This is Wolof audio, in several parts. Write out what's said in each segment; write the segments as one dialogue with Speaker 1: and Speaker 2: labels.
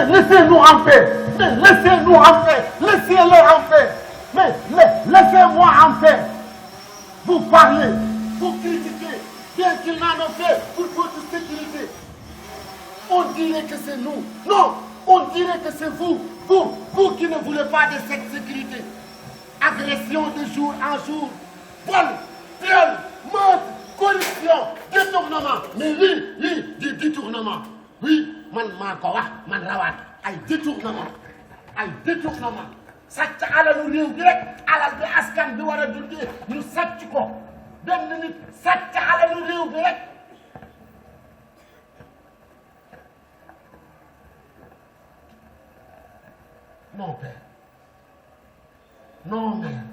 Speaker 1: Mais laissez-nous en paix. Mais laissez-nous en paix. Laissez-le en paix. Mais laissez-moi en paix. Vous parlez, vous critiquez, bien qu'il n'en ait fait pour votre sécurité. On dirait que c'est nous. Non, on dirait que c'est vous qui ne voulez pas de cette sécurité. Agression de jour en jour, vol, viol, meurtre, corruption, détournement. Mais oui, du détournement. Oui, man rawat, ay détournement. Sàcc alalu réew bi rek alal bi askan bi war a dundee ñu sàcc ko benn nit sàcc alalu réew bi rek. Non père, non mère.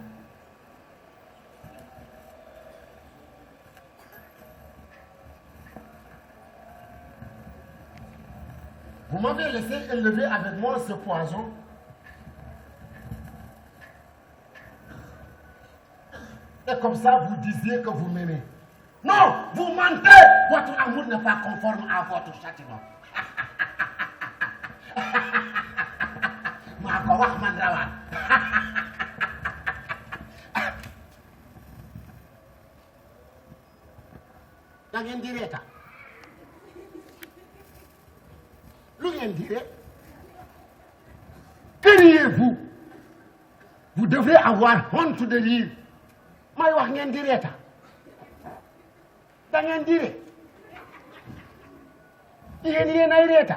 Speaker 1: Vous m'avez laissé élever avec moi ce poison. Et comme ça, vous disiez que vous m'aimez. Non, vous mentez. Votre amour n'est pas conforme à votre châtiment. Mako wax man rawat. Da ngeen di reeta. Lu ngeen di ree? Que riez-vous? Vous devrez avoir honte de rire. May wax ngeen di reeta. Da ngeen di ree. Yéen ay reeta.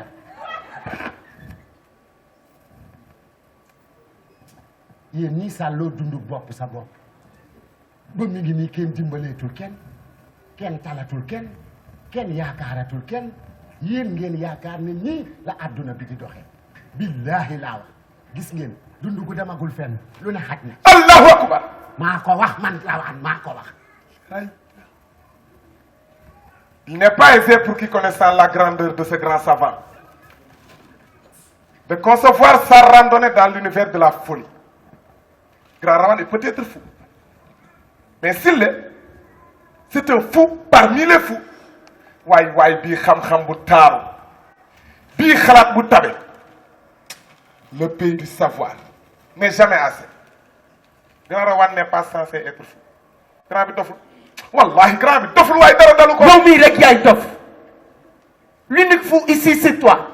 Speaker 1: yéen ñii sàlloo dundu bopp sa bopp ba mi ngi nii kenn dimbaleetul kenn talatul kenn yaakaaratul kenn yéen ngeen yaakaar ne nii la àdduna bi di doxee billaahi laa wax gis ngeen dundu gu demagul fenn lu ne xaj na.
Speaker 2: Allahu akbar.
Speaker 1: maa ko wax man Lawane maa ko wax.
Speaker 2: Il n'est pas aisé pour qui connaissant la grandeur de ce grand savant de concevoir sa randonnée dans l'univers de la folie. Grand Rawane est peut-être fou, mais s'il l'est, c'est un fou parmi les fous. Waay bii xam-xam bu taaru bii xalaat bu tabe. Le pays du savoir n'est jamais assez. Grand Rawane n'est pas censé être fou. Grand bi doful wallahi grand bi doful waaye dara dalu ko.
Speaker 3: yow mii rek yaay dof. L'unique fou ici c'est toi.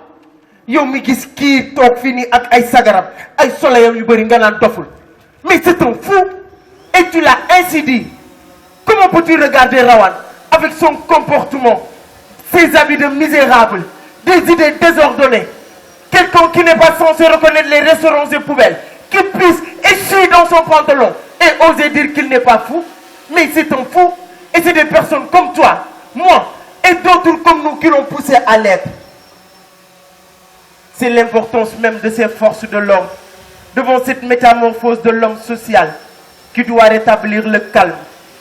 Speaker 3: yow mi gis kii toog fii nii ak ay sagaram ay soleil yu bëri nga naan doful. Mais c'est un fou et tu l'as ainsi dit. Comment peux-tu regarder Rawane avec son comportement, ses habits de misérable, des idées désordonnées, quelqu'un qui n'est pas censé reconnaître les restaurants et poubelles, qui puisse essuyer dans son pantalon et oser dire qu'il n'est pas fou? Mais c'est un fou et c'est des personnes comme toi, moi et d'autres comme nous qui l'ont poussé à l'être. C'est l'importance même de ces forces de l'homme devant cette métamorphose de l'homme social qui doit rétablir le calme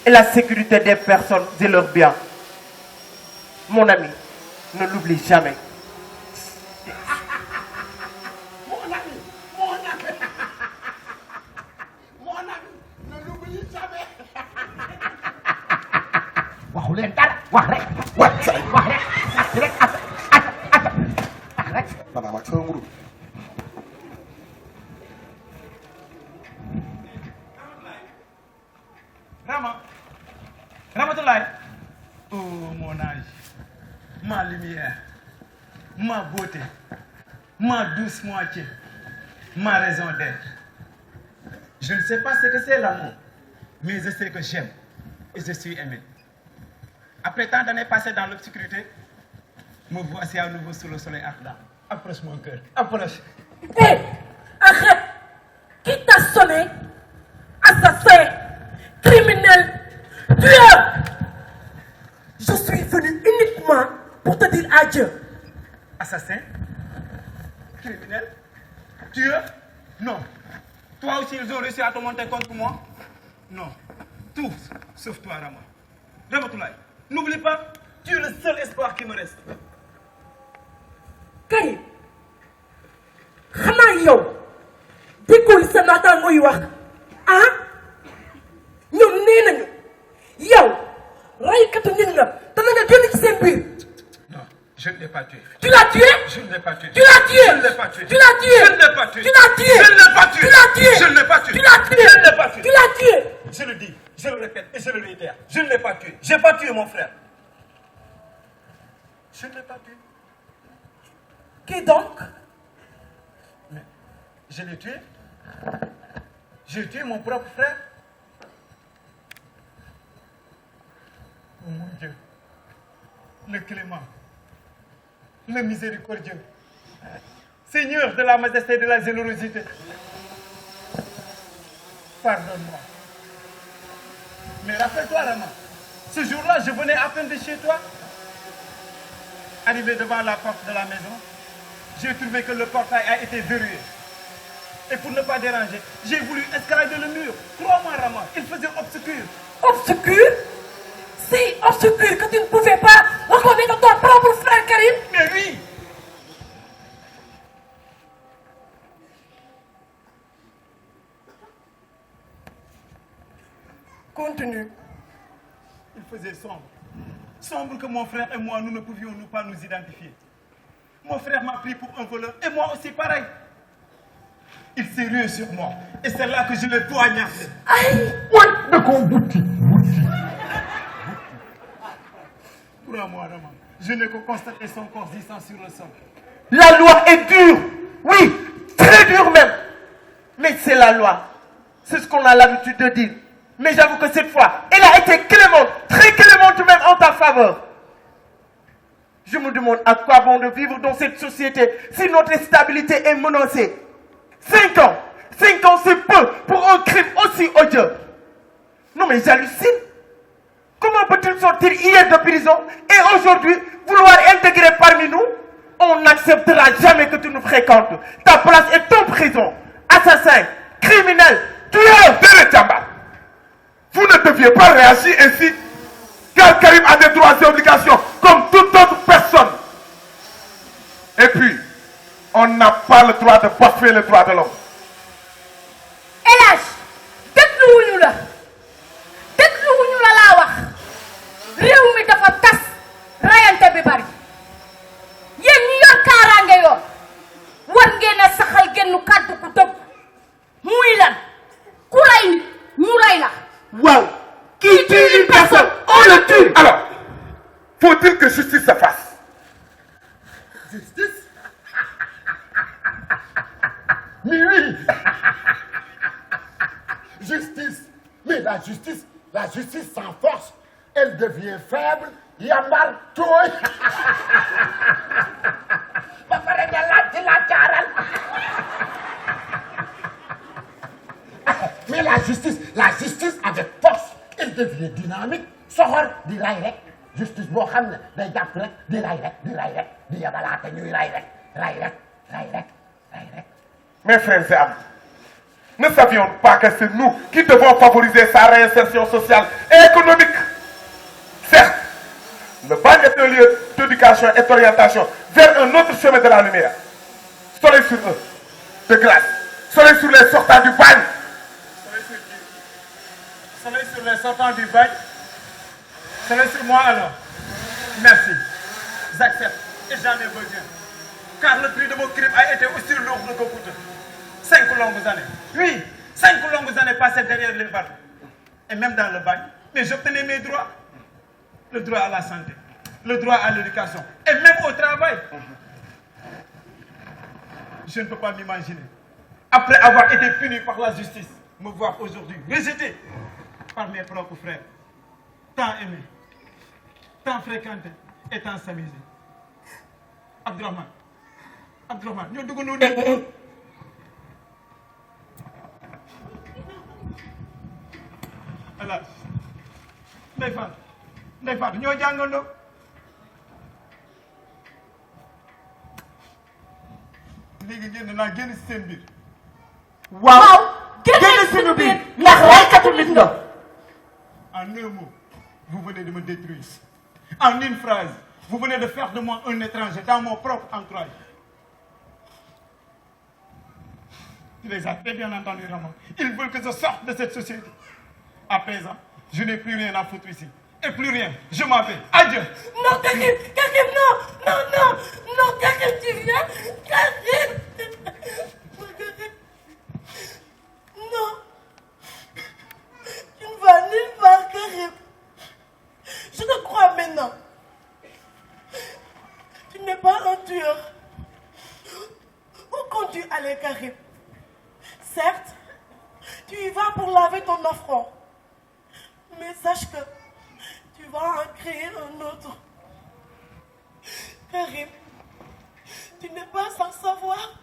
Speaker 3: et la sécurité des personnes et leurs biens. Mon ami, ne l'oublie jamais.
Speaker 1: Mon ami, ne l'oublie jamais. waxu leen dara wax rek.
Speaker 2: waay saa yi
Speaker 1: wax rek rek.
Speaker 2: maanaam ak sama mburu.
Speaker 4: Ramatoulaye. Oh mon âge, ma lumière, ma beauté, ma douce moitié, ma raison d'être. Je ne sais pas ce que c'est l'amour, mais je sais que j'aime et je suis aimé. Après tant d'années passées dans l'obscurité, me voici à nouveau sous le soleil ardent. Approche mon cœur, approche.
Speaker 5: Hé, arrête! Qui t'a sonné? Assassin, criminel, tueur! Je suis venu uniquement pour te dire adieu.
Speaker 4: Assassin? Criminel? Tueur? Non. Toi aussi, ils ont réussi à te monter contre moi? Non. Tous, sauf toi, Rama. Ramatoulaye, n'oublie pas, tu es le seul espoir qui me reste.
Speaker 5: Karim, xanaa yow déggoo sa naataangoo yi wax ah ñoom nee nañu yow raykatu nit nga te na nga génn ci seen biir.
Speaker 4: Non, Je ne l'ai pas tué.
Speaker 5: Tu l'as tué?
Speaker 4: Je ne l'ai pas tué.
Speaker 5: Tu l'as tué?
Speaker 4: Je ne l'ai pas tué.
Speaker 5: Tu l'as tué?
Speaker 4: Je ne l'ai pas tué.
Speaker 5: Tu l'as tué?
Speaker 4: Je ne l'ai pas tué.
Speaker 5: Tu l'as tué?
Speaker 4: Je ne l'ai pas tué.
Speaker 5: Tu l'as tué?
Speaker 4: Je ne l'ai pas tué.
Speaker 5: Tu l'as tué?
Speaker 4: Je le dis, je le répète et je le réitère. Je ne l'ai pas tué. Je n'ai pas tué mon frère. Je ne l'ai pas tué.
Speaker 5: Qui donc?
Speaker 4: Mais je l'ai tué. J'ai tué mon propre frère. Oh mon Dieu. Le clément. Le miséricordieux. Seigneur de la majesté et de la générosité. Pardonne-moi. Mais rappelle-toi, Rama, ce jour-là, je venais à peine de chez toi. Arrivé devant la porte de la maison, j'ai trouvé que le portail a été verrouillé. Et pour ne pas déranger, j'ai voulu escalader le mur. Crois-moi, Rama, il faisait obscur.
Speaker 5: Obscur? Si obscur que tu ne pouvais pas reconnaître ton propre frère Karim?
Speaker 4: Mais oui!
Speaker 5: Continue.
Speaker 4: Il faisait sombre. Sombre que mon frère et moi, nous ne pouvions pas nous identifier. Mon frère m'a pris pour un voleur et moi aussi pareil. Il s'est rué sur moi et c'est là que je l'ai poignardé.
Speaker 5: Aïe!
Speaker 1: Ouais, de qu'on bouti.
Speaker 4: Crois-moi, Rama, je n'ai que constaté son corps gisant sur le sol.
Speaker 3: La loi est dure. Oui, très dure même. Mais c'est la loi. C'est ce qu'on a l'habitude de dire. Mais j'avoue que cette fois, elle a été clémente, très clémente même en ta faveur. Je me demande à quoi bon de vivre dans cette société si notre stabilité est menacée. 5 ans. 5 ans, c'est peu pour un crime aussi odieux. Non mais j'hallucine. Comment peut-il sortir hier de prison et aujourd'hui vouloir intégrer parmi nous? On n'acceptera jamais que tu nous fréquentes. Ta place est en prison. Assassin, criminel, tueur.
Speaker 2: Tamba, vous ne deviez pas réagir ainsi, car Karim a des droits et obligations comme toute autre personne. Et puis, on n'a pas le droit de bafouer les droits de l'homme.
Speaker 5: El Hadj dégluwuñu la dégluwuñu la laa wax réew mi dafa tas rayante bi bari yéen ñi yor kaaraange yoon war ngeen a saxal genn kàddu ku dëgg muy lan ku rey nit ñu rey la.
Speaker 3: Wow. Qui tue une personne, on le tue.
Speaker 2: Alors, faut-il que justice se fasse?
Speaker 1: Justice? Mais oui. Justice. Mais la justice sans force, elle devient faible, yambar, toy. Ba pare ne laaj la caaral. Mais la justice avec force, elle devient dynamique. Soxor di ray rek. Justice boo xam ne day jàpp rek di ray rek di yabalaate ñuy ray rek.
Speaker 2: Mes frères et amis, ne savions pas que c'est nous qui devons favoriser sa réinsertion sociale et économique. Certes, le bagne est un lieu d'éducation et d'orientation vers un autre chemin de la lumière. Soleil sur eux, de glace. Soleil sur les sortants du bagne.
Speaker 4: Soleil sur les sortants du bail. Soleil sur moi alors. Merci. J'accepte et j'en ai besoin. Car le prix de mon crime a été aussi lourd que coûteux. 5 longues années. Oui, 5 longues années passées derrière les barreaux. Et même dans le bail. Mais j'obtenais mes droits. Le droit à la santé, le droit à l'éducation et même au travail. Je ne peux pas m'imaginer, après avoir été puni par la justice, me voir aujourd'hui rejeté par mes propres frères, tant aimés, tant fréquentés et tant s'amusés. Abdourahmane, nous devons nous dire. Alors, Ndeye Fatou ñoo jàngandoo. léegi génn si seen biir.
Speaker 5: waaw génn suñu biir ndax raykatu nit nga.
Speaker 4: En un mot, vous venez de me détruire. En une phrase, vous venez de faire de moi un étranger dans mon propre entourage. Tu les as très bien entendus, Rama. Ils veulent que je sorte de cette société. À présent, je n'ai plus rien à foutre ici. et plus rien. Je m'en vais. Adieu.
Speaker 5: Non, Karim, Karim, non, non, non, non, Karim, tu viens, Karim. Karim. Non. Tu ne vas nulle part, Karim. Je te crois maintenant. Tu n'es pas un tueur. Où comptes-tu aller, Karim? Certes, tu y vas pour laver ton affront. Mais sache que tu vas en créer un autre. Karim, tu n'es pas sans savoir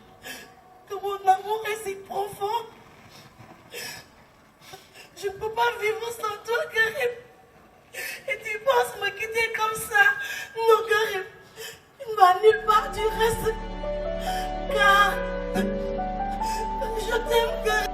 Speaker 5: que mon amour est si profond. Je ne peux pas vivre sans toi, Karim. Et tu penses me quitter comme ça? Non, Karim, tu ne vas nulle part, tu restes. Car je t'aime, Karim.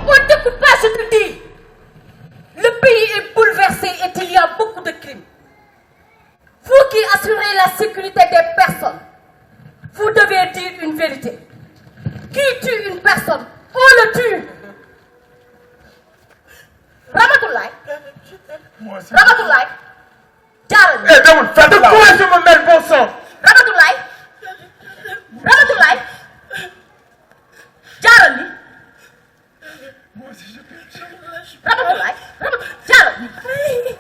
Speaker 5: On ne t'écoute pas, je te dis. Le pays est bouleversé et il y a beaucoup de crimes. Vous qui assurez la sécurité des personnes, vous devez dire une vérité. Qui tue une personne, on le tue. Ramatoulaye.
Speaker 2: Moi aussi.
Speaker 5: Ramatoulaye. Jaarale.
Speaker 3: Eh, demul, de quoi je me mêle, bon sang?
Speaker 5: Ramatoulaye. Ramatoulaye. Jaarale ni.
Speaker 2: Moi aussi, je t'aime.
Speaker 5: Ramatoulaye. Ramatoulaye. Jaarale ni.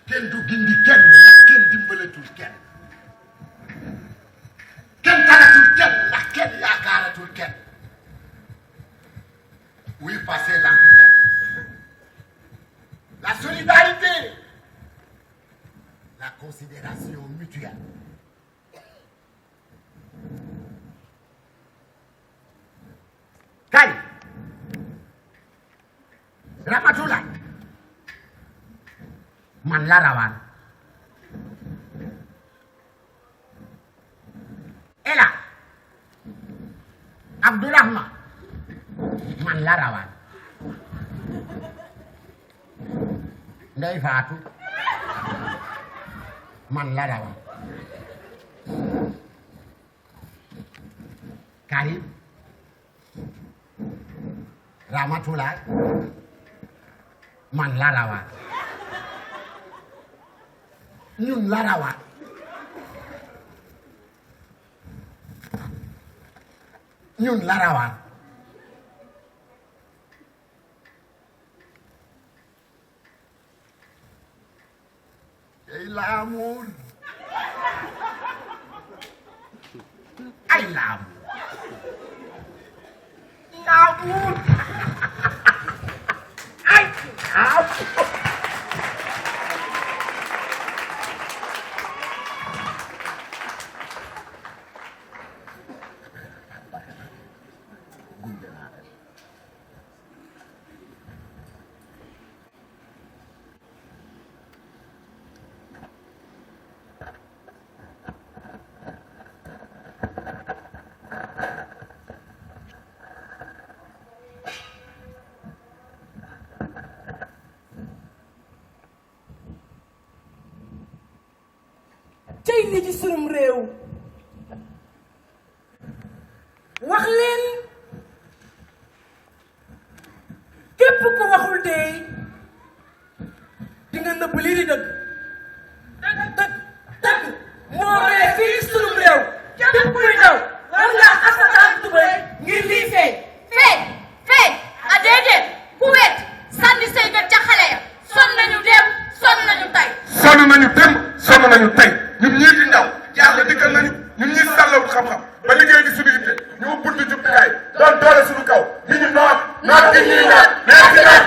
Speaker 1: kenn du gindi kenn ndax kenn dimbalatul kenn kenn talatul kenn ndax kenn yaakaaratul kenn oui passer l'enquête la solidarité la considération mutuelle kay Ramatoulaye man la rawaan Ela Abdourahman man la rawaan Ndey Faatu man la rawaan Karim Ramatoulaye man la rawaan ñun la rawaan ñun la rawaan ay l'amour ay l'amour l'amour ay l'amour
Speaker 6: li ci sunum réew wax leen képp ku waxul dee di nga nëbb lii di dëgg dëgg moo ree fii ci sunum réew képp kuy daw war ngaa xasataal tubay ngir lii feeñ
Speaker 5: feeñ a déedéet ku wet sànni say gët ca xale ya sonn nañu dem sonn nañu tey
Speaker 2: sonn nañu démb sonn nañu tey ñun ñii di ndaw yàlla dikkal nañu ñun ñii sàllawut xam-xam ba liggéey di suñu yitte ñu buntu jumtukaay doon doole suñu kaw di ñu noot gi ñuy noot mais ci nag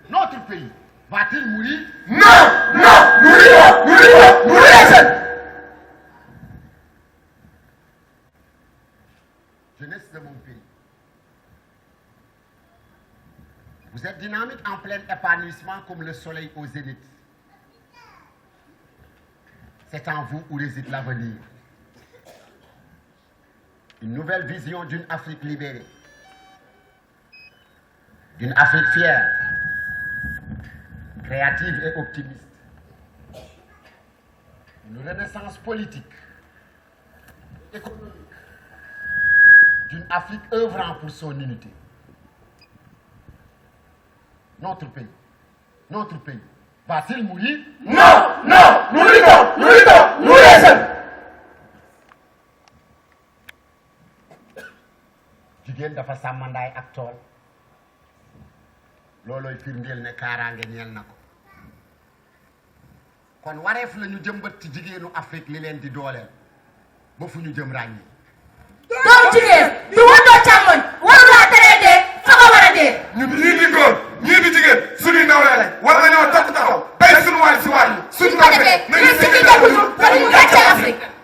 Speaker 1: notre pays va-t-il mourir?
Speaker 2: Non, nous les
Speaker 1: Jeunesse de mon pays, vous êtes dynamique en plein épanouissement comme le soleil au zénith. C'est en vous où réside l'avenir. Une nouvelle vision d'une Afrique libérée. D'une Afrique fière, créative et optimiste. Une renaissance politique, économique, d'une Afrique œuvrant pour son unité. Notre pays, va-t-il mourir?
Speaker 2: Non, nous luttons, nous les jeunes.
Speaker 1: Jigéen dafa sàmmandaay ak tool. loolooy firndeel ne kaaraange ñeel na ko kon wareef la ñu jëmbat ci jigéenu Afrique li leen di dooleel ba fu ñu jëm ràññi.
Speaker 5: doomu jigéen du wëndoo càmmoñ waru laa teree dee fa nga war a dee.
Speaker 2: ñun ñii di góor ñii di jigéen suñuy nawle lañ war nañoo takk taxaw bay suñu waay si waay suñu ko defee nañu si di jàppatu
Speaker 5: ba ñu gàcce Afrique.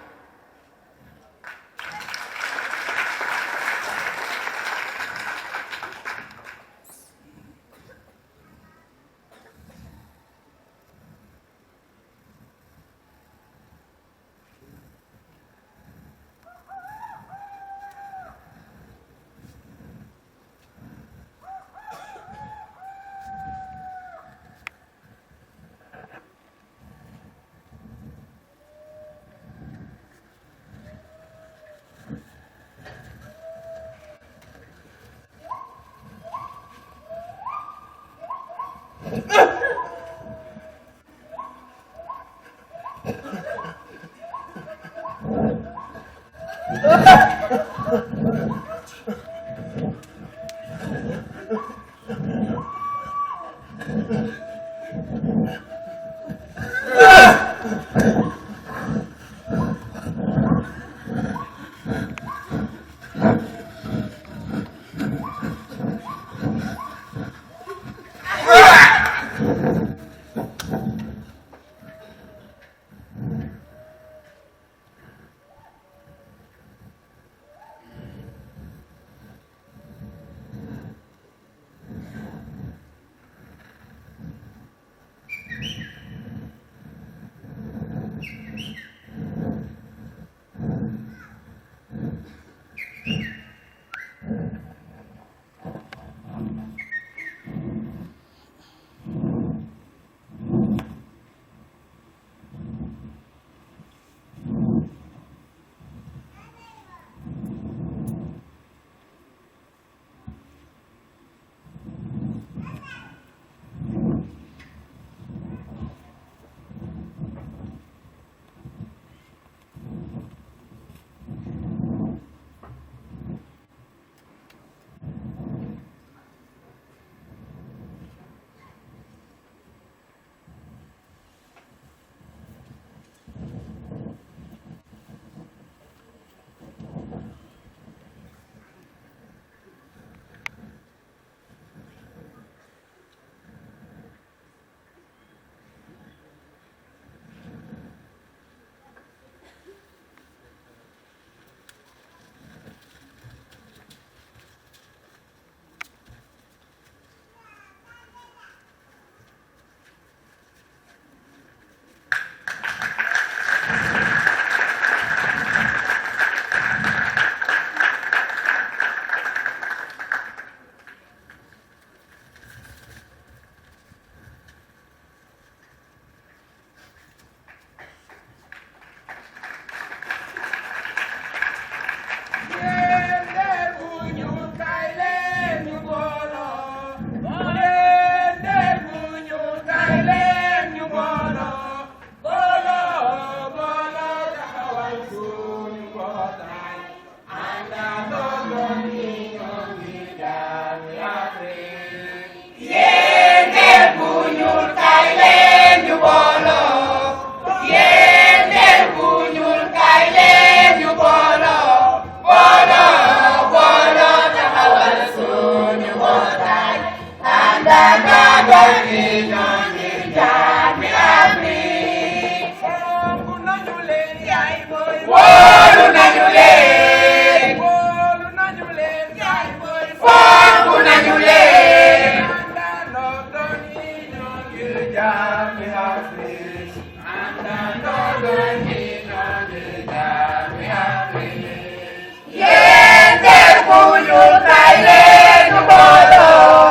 Speaker 6: kay leen ñu booloo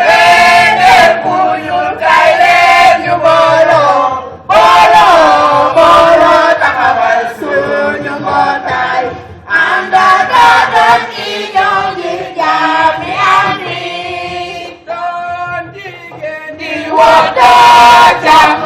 Speaker 6: yéene bu ñuul kay leen ñu booloo booloo taxawal suñu mbootaay àndandoo doon union ngir jàmmi Afrique doon jigéen di wootoo jàmm